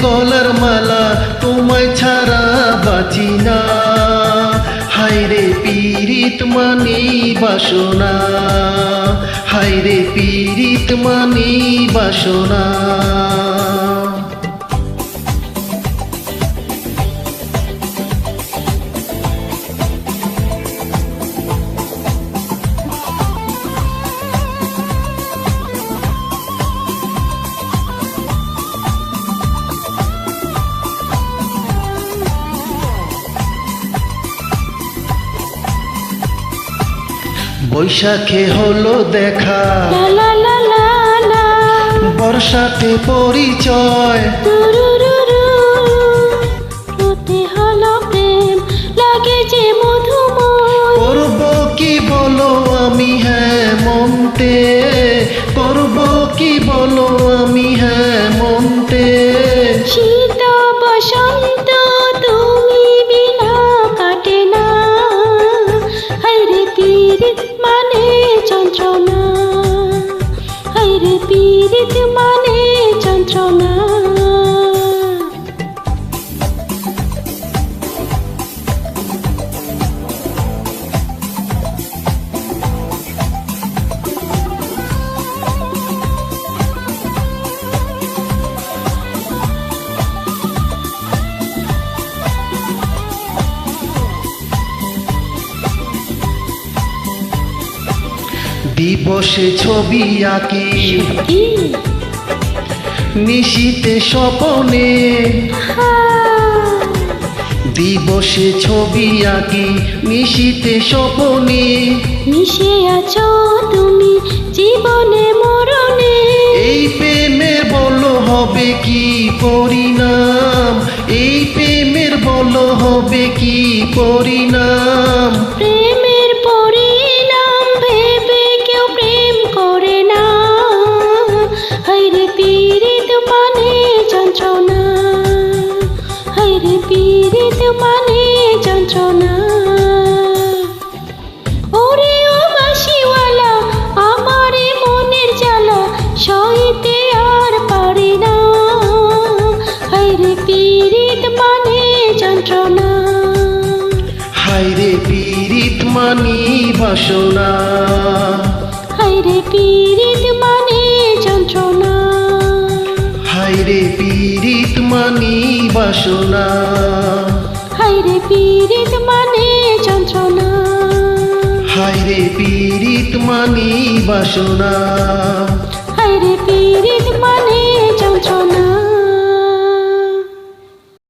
গলার মালা তোমায় ছাড়া বাঁচি না। হায়রে পীড়িত মানি বাসনা, হায়রে পীড়িত মানি বাসনা। বৈশাখে হলো দেখা, লা লা লা লা, বর্ষাতে পরিচয়, রোদে হলো প্রেম, লাগে যে মধুময়। করব কি বলো আমি হ্যাঁ মনতে, করব কি বলো আমি হ্যাঁ মনতে। শীত বসন্ত তুমি বিনা কাটে না, হায়রে পীড়িত মানে যন্ত্রণা, হায়রে পীড়িত মানে যন্ত্রণা। দিবসে ছবি আঁকি, কি নিশীতে স্বপনে, দিবসে ছবি আঁকি নিশীতে স্বপনে। মিশে আছো তুমি জীবনে মরণে, এই প্রেমের বলো হবে কি পরিণাম, এই প্রেমের বলো হবে কি পরিণাম। প্রেমের পরিণাম ভেবে কেউ প্রেম করে না, হায়রে পীড়িত মানে যন্ত্রণা, হায়রে পীড়িত মানে যন্ত্রণা। ওরে ও বাঁশিওয়ালা আমার মনের জ্বালা সইতে আর পারি না, হায়রে পীড়িত মানে যন্ত্রণা, হায়রে পীড়িত মানি বাসনা, হায়রে পীড়িত মানে যন্ত্রণা, হায়রে পীড়িত মানি বাসনা, হায়রে পীড়িত মানে যন্ত্রণা, হায়রে পীড়িত মানি বাসনা, হায়রে পীড়িত মানে যন্ত্রণা।